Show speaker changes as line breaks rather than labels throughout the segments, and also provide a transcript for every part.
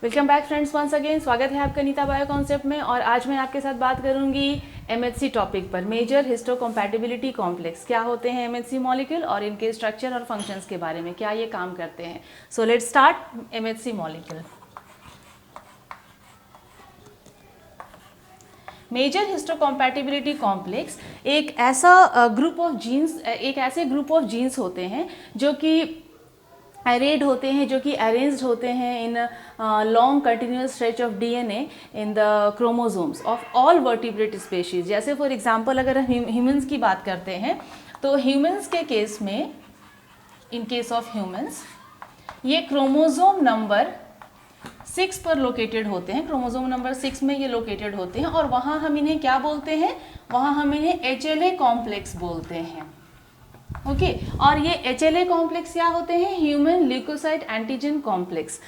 Welcome back friends, once again स्वागत है आपका नीता बायो कॉन्सेप्ट में। और आज मैं आपके साथ बात करूंगी एमएचसी टॉपिक पर, मेजर हिस्टोकम्पैटिबिलिटी कॉम्प्लेक्स। क्या होते हैं एमएचसी मॉलिक्यूल और इनके स्ट्रक्चर और फंक्शंस के बारे में, क्या ये काम करते हैं। So let's start MHC molecule. Major histocompatibility complex एक ऐसा ग्रुप ऑफ जीन्स, एक ऐसे ग्रुप ऑफ जीन्स होते हैं जो कि अरेड होते हैं, जो कि अरेंज्ड होते हैं in long continuous stretch of DNA in the chromosomes of all vertebrate species. जैसे फॉर एग्जांपल अगर हम ह्यूमंस की बात करते हैं तो ह्यूमंस के केस में, इन केस ऑफ ह्यूमंस, ये क्रोमोसोम नंबर 6 पर लोकेटेड होते हैं। क्रोमोसोम नंबर 6 में ये लोकेटेड होते हैं और वहाँ हम इन्हें क्या बोलते हैं, वहाँ हम इन्हें HLA कॉम्प्लेक्स बोलते हैं। ओके और ये HLA कॉम्प्लेक्स क्या होते हैं, human leukocyte antigen complex.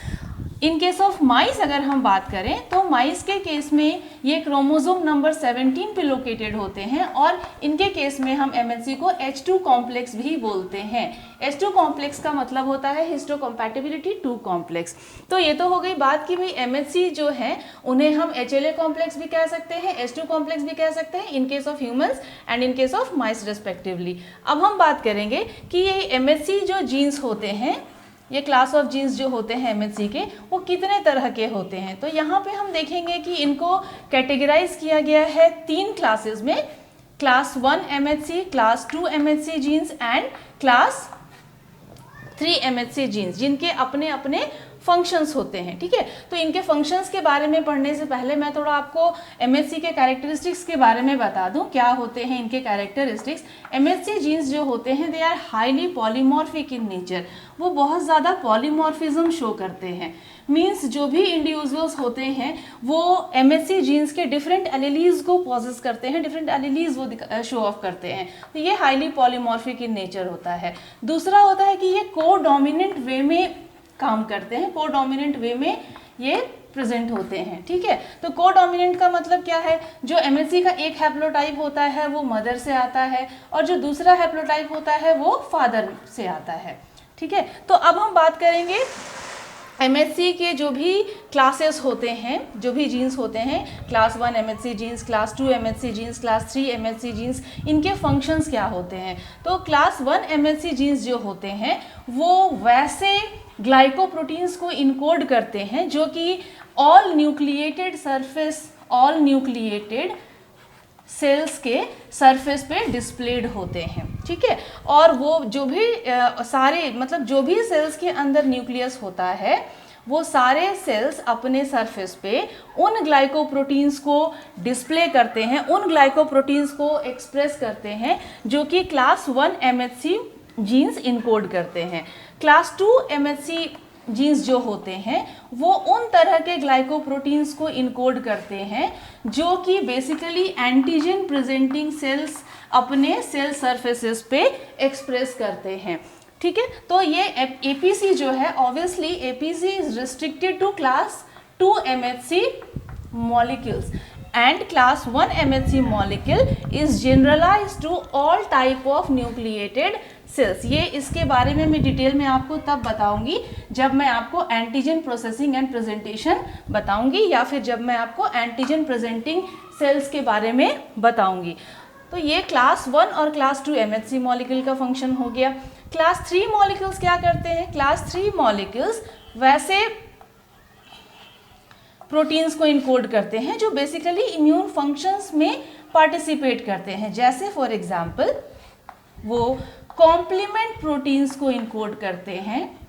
In case of mice अगर हम बात करें तो माइस के केस में ये क्रोमोसोम नंबर 17 पे लोकेटेड होते हैं और इनके केस में हम MHC को H2 कॉम्प्लेक्स भी बोलते हैं। H2 कॉम्प्लेक्स का मतलब होता है हिस्टोकम्पैटिबिलिटी 2 कॉम्प्लेक्स। तो ये तो हो गई बात कि भाई MHC जो है उन्हें हम HLA कॉम्प्लेक्स भी कह सकते हैं, H2 कॉम्प्लेक्स भी कह सकते हैं इन case of humans and in case of mice respectively. अब हम बात करेंगे कि ये MHC जो जीन्स होते हैं, ये क्लास ऑफ जीन्स जो होते हैं MHC के, वो कितने तरह के होते हैं। तो यहाँ पे हम देखेंगे कि इनको कैटेगराइज किया गया है 3 क्लासेस में, class 1 MHC, class 2 MHC genes and class 3 MHC genes, जिनके अपने अपने फंक्शंस होते हैं। ठीक है, तो इनके फंक्शंस के बारे में पढ़ने से पहले मैं थोड़ा आपको MHC के कैरेक्टरिस्टिक्स के बारे में बता दूं, क्या होते हैं इनके कैरेक्टरिस्टिक्स। MHC जीन्स जो होते हैं they are highly polymorphic in nature, वो बहुत ज़्यादा पॉलीमॉर्फिज्म शो करते हैं। मीन्स जो भी इंडिविजुअल्स होते हैं वो MHC जीन्स के डिफरेंट एलिलीज को पॉजेस करते हैं, डिफरेंट एलिलीज वो शो ऑफ करते हैं। तो ये हाईली पॉलीमॉर्फिक इन नेचर होता है। दूसरा होता है कि ये कोडोमिनेंट वे में काम करते हैं, कोडोमिनेंट वे में ये प्रेजेंट होते हैं। ठीक है, तो कोडोमिनेंट का मतलब क्या है, जो MHC का एक हैप्लोटाइप होता है वो मदर से आता है और जो दूसरा हैप्लोटाइप होता है वो फादर से आता है। ठीक है, तो अब हम बात करेंगे MHC के जो भी क्लासेस होते हैं, जो भी जीन्स होते हैं, class 1 MHC genes, class 2 MHC genes, class 3 MHC genes, इनके फंक्शंस क्या होते हैं। तो क्लास 1 MHC जीन्स जो होते हैं वो वैसे ग्लाइकोप्रोटीन्स को इनकोड करते हैं जो कि all nucleated surface, all nucleated cells के सरफेस पे डिस्प्लेड होते हैं। ठीक है, और वो जो भी सारे, मतलब जो भी सेल्स के अंदर न्यूक्लियस होता है वो सारे सेल्स अपने सरफेस पे उन ग्लाइकोप्रोटीन्स को डिस्प्ले करते हैं, उन ग्लाइकोप्रोटीन्स को एक्सप्रेस करते हैं जो कि क्लास 1 MHC जीन्स इनकोड करते हैं। क्लास 2 MHC जीन्स जो होते हैं वो उन तरह के ग्लाइकोप्रोटीन्स को इनकोड करते हैं जो कि बेसिकली एंटीजन प्रेजेंटिंग सेल्स अपने सेल सरफेसेस पे एक्सप्रेस करते हैं। ठीक है, तो ये APC जो है, obviously APC is restricted to class 2 MHC molecules and class 1 MHC molecule is generalized to all type of nucleated cells। ये इसके बारे में मैं डिटेल में आपको तब बताऊंगी जब मैं आपको एंटीजन प्रोसेसिंग एंड प्रेजेंटेशन बताऊंगी, या फिर जब मैं आपको एंटीजन प्रेजेंटिंग सेल्स के बारे में बताऊंगी। तो ये क्लास 1 और क्लास 2 MHC मॉलिक्यूल का फंक्शन हो गया। क्लास 3 मॉलिक्यूल्स क्या करते हैं, क्लास 3 मॉलिक्यूल्स वैसे प्रोटीन्स को इनकोड करते हैं जो बेसिकली इम्यून फंक्शंस में पार्टिसिपेट करते हैं। जैसे फॉर एग्जांपल वो कॉम्प्लीमेंट प्रोटीन्स को इनकोड करते हैं,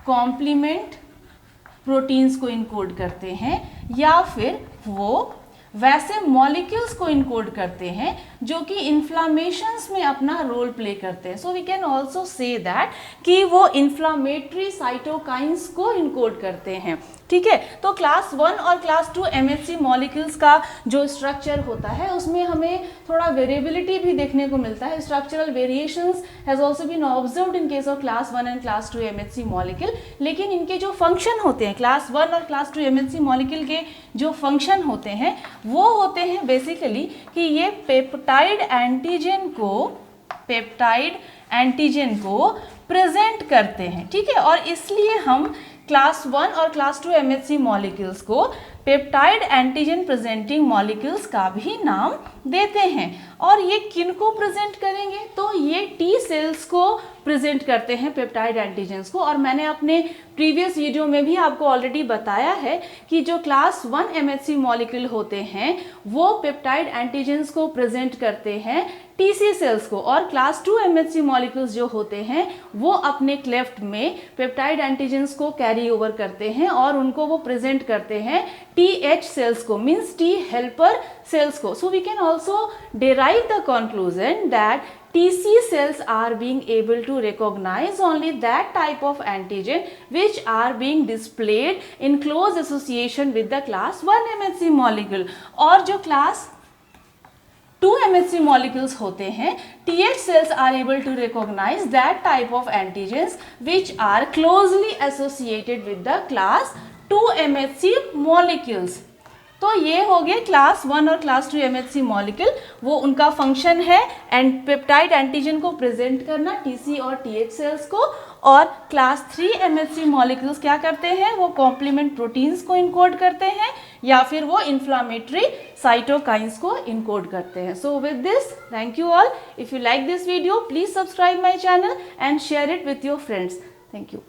कॉम्प्लीमेंट प्रोटीन्स को इनकोड करते हैं, या फिर वो वैसे मॉलिक्यूल्स को इनकोड करते हैं जो कि इन्फ्लामेशंस में अपना रोल प्ले करते हैं। So we can also say that कि वो इन्फ्लामेटरी साइटोकाइंस को इनकोड करते हैं। ठीक है, तो क्लास 1 और क्लास 2 MHC मॉलिक्यूल्स का जो स्ट्रक्चर होता है उसमें हमें थोड़ा वेरिएबिलिटी भी देखने को मिलता है। Structural variations has also been observed in case of class 1 and class 2 MHC molecule. लेकिन इनके जो फंक्शन होते हैं, क्लास 1 और क्लास 2 MHC मॉलिक्यूल के जो फंक्शन होते हैं वो होते हैं बेसिकली कि ये पेप्टाइड एंटीजन को प्रेजेंट करते हैं। ठीक है, और इसलिए हम क्लास 1 और क्लास 2 MHC मॉलिक्यूल्स को पेप्टाइड एंटीजन प्रेजेंटिंग मॉलिक्यूल्स का भी नाम देते हैं। और ये किन को प्रेजेंट करेंगे, तो ये टी सेल्स को प्रेजेंट करते हैं पेप्टाइड एंटीजन्स को। और मैंने अपने प्रीवियस वीडियो में भी आपको ऑलरेडी बताया है कि जो क्लास 1 MHC मॉलिक्यूल होते हैं वो पेप्टाइड एंटीजन्स को प्रेजेंट करते हैं टीसी सेल्स को, और क्लास 2 MHC मॉलिक्यूल्स जो होते हैं वो अपने क्लेफ्ट में पेप्टाइड एंटीजन्स को कैरी ओवर करते हैं और उनको वो प्रेजेंट करते हैं TH सेल्स को, मीन्स T हेल्पर सेल्स को। So we can also derive the conclusion that TC cells are being able to recognize only that type of antigen which are being displayed in close association with the class 1 MHC molecule। और जो class 2 MHC molecules होते हैं, TH cells are able to recognize that type of antigens which are closely associated with the class 2 MHC molecules। तो ये हो गए class 1 और class 2 MHC molecule, वो उनका फंक्शन है पेप्टाइड एंटीजन को प्रेजेंट करना TC और TH सेल्स को। और क्लास 3 MHC मॉलिक्यूल्स क्या करते हैं, वो कॉम्प्लीमेंट प्रोटीन्स को इनकोड करते हैं या फिर वो इन्फ्लामेटरी साइटोकाइंस को इनकोड करते हैं। So with this, thank you all. If you like this video, please subscribe my channel and share it with your friends. Thank you.